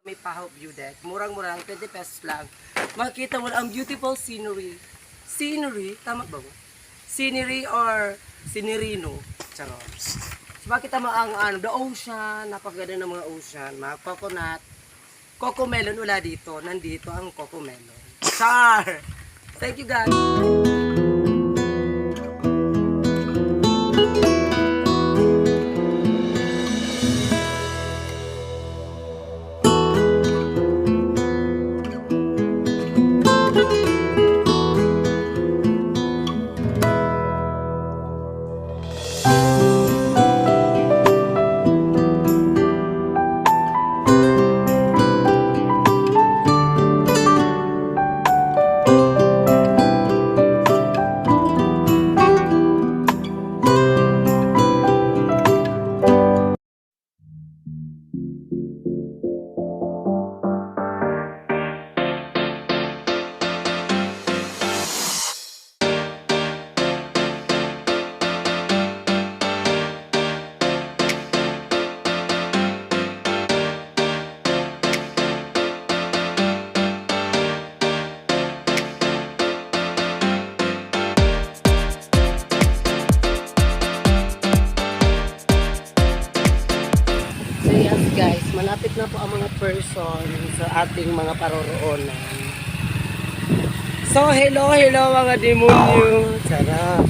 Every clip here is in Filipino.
May Paho View Deck. Murang-murang, 20 pesos lang. Makikita mo ang beautiful scenery. Scenery? Tama ba mo? Scenery or sinerino? Charot. So, makita mo ang the ocean. Napakaganda ng mga ocean. Mga coconut. Coco melon wala dito. Nandito ang coco melon. Char! Thank you guys. Guys, malapit na po ang mga person sa ating mga paroroonan. So, hello mga demonyo. Sarap.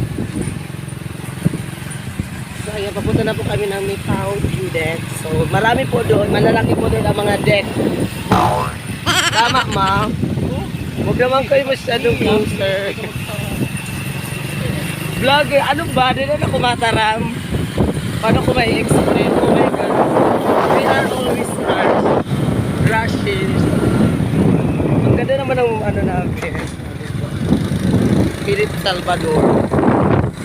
So, ayan, papunta na po kami ng May Paho View Deck. So, marami po doon. Malalaki po doon ang mga deck. Tama, ma? Huwag naman kayo masyadong closer. Vlogger, ano ba? Doon na kumataram. Paano ko may explain? Oh my God. We are always rushing. Ang ganda naman ng ano namin. Philip Salvador.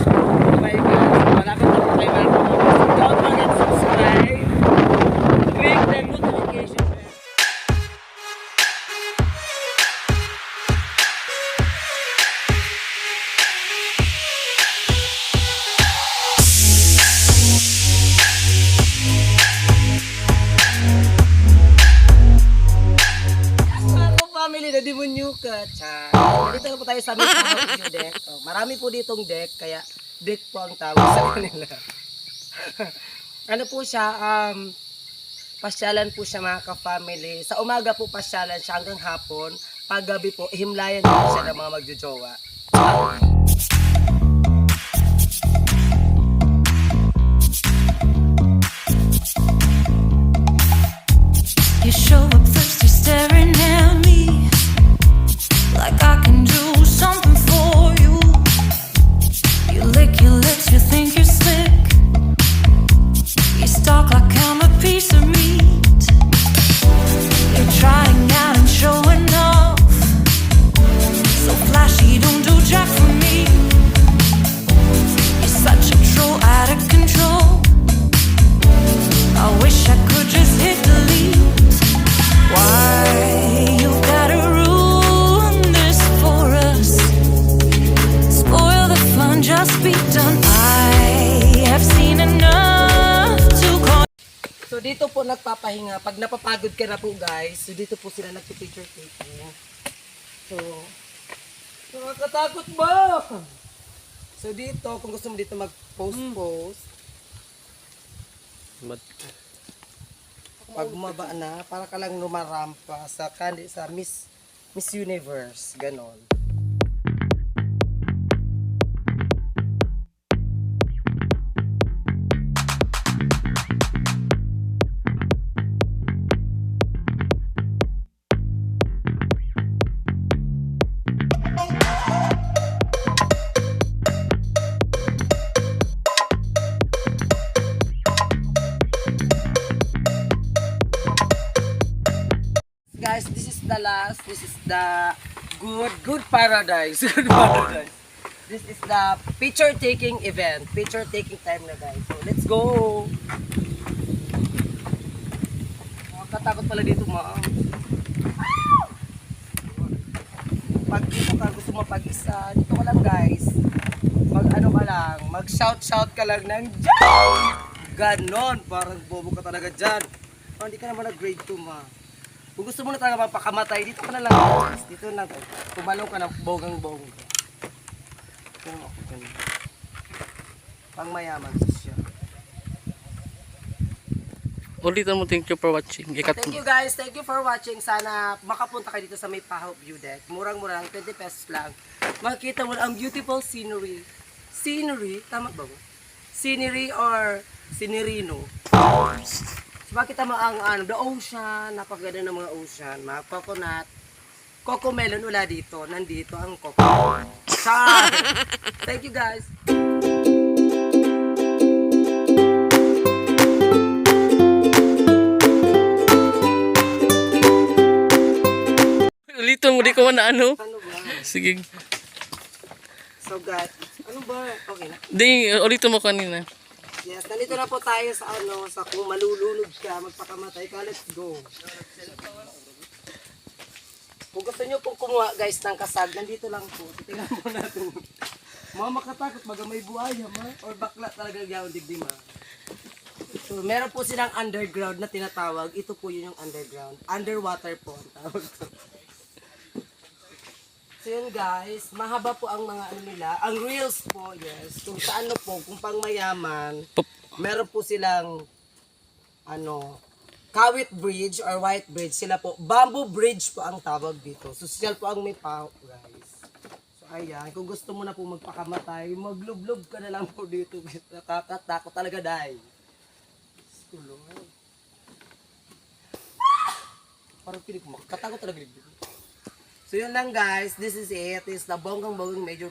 Oh my God. Malapit na po kayo. Don't forget to subscribe. Click the notification bell. Family na demonyo ka, cha. Dito na po tayo sa May Paho View Deck. Oh, marami po ditong deck, kaya deck po ang tawag sa kanila. Ano po siya, pasyalan po siya mga ka-family. Sa umaga po pasyalan siya hanggang hapon. Paggabi po, himlayan po siya ng mga magjojowa. You show up first, you're staring at me like I can do something for you. You lick your lips, you think you're slick. You stalk like I'm a piece of meat. You're trying out and showing off, so flashy, don't do jack for me. You're such a troll, out of control. I wish I could just hit delete. Why you gotta ruin this for us? Spoil the fun, just be done. I have seen enough to call. So dito po nagpapahinga. Pag napapagod ka na po guys, so dito po sila nagpipicture taking. So, nakakatakot ba? So dito, kung gusto mo dito mag-post-post, pag bumaba na, para ka lang lumarampa sa Miss Universe, ganon. Guys, this is the last. This is the good paradise. Good paradise. This is the picture taking event. Picture taking time na guys. So let's go. Nakakatakot pala dito ma. Pag dito ka gusto mapag-isa, dito ka lang guys. Mag ano ka lang, mag shout ka lang ng Ganon, parang bobo ka talaga dyan. Oh, hindi ka naman nag-grade 2 ma. Kung gusto mo na talaga magpakamatay, dito ka na lang guys. Dito na tayo. Tumalong ka ng bogang-bongga. Pang mayaman siya. Ulitin mo, thank you for watching. Thank you guys, thank you for watching. Sana makapunta kayo dito sa May Paho View Deck. Murang-murang, 20 pesos lang. Makikita mo ang beautiful scenery. Scenery? Tama ba? Scenery or Sinerino. Makita mo ang the ocean, napakaganda ng mga ocean, mga coconut. Coco melon wala dito, nandito ang coco. Char! Thank you guys. Ulitin mo, di ko man na ano. Ano ba? Sige. So God, ano ba? Okay na. Di, ulitin mo kanina. Yes, nandito na po tayo sa sa kung malulunod ka, magpakamatay ka, let's go. Kung gusto nyo pong kumuha guys ng kasag, nandito lang po. Titingnan mo natin. Mga makatakot, baga may buhaya ma, or bakla talaga yung digdi ma. So, meron po silang underground na tinatawag. Ito po yun yung underground. Underwater po ang tawag to. So yun guys, mahaba po ang mga ano nila. Ang reels po, yes. Kung sa ano po, kung pang mayaman, meron po silang Kawit Bridge or White Bridge. Sila po, Bamboo Bridge po ang tawag dito. Social po ang May Paho, guys. So ayan, kung gusto mo na po magpakamatay, maglublob ka na lang po dito. Nakakatakot talaga dahil. Tulungan. Parang pinig mo, katakot talaga dito. So yun lang guys, this is it. This is the bonggang-bonggang major.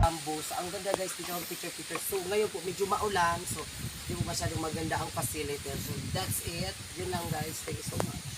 Bamboo. So ang ganda guys, dito ang picture. So ngayon po medyo maulan, so hindi po masyadong maganda ang facility. So that's it. Yun lang guys. Thank you so much.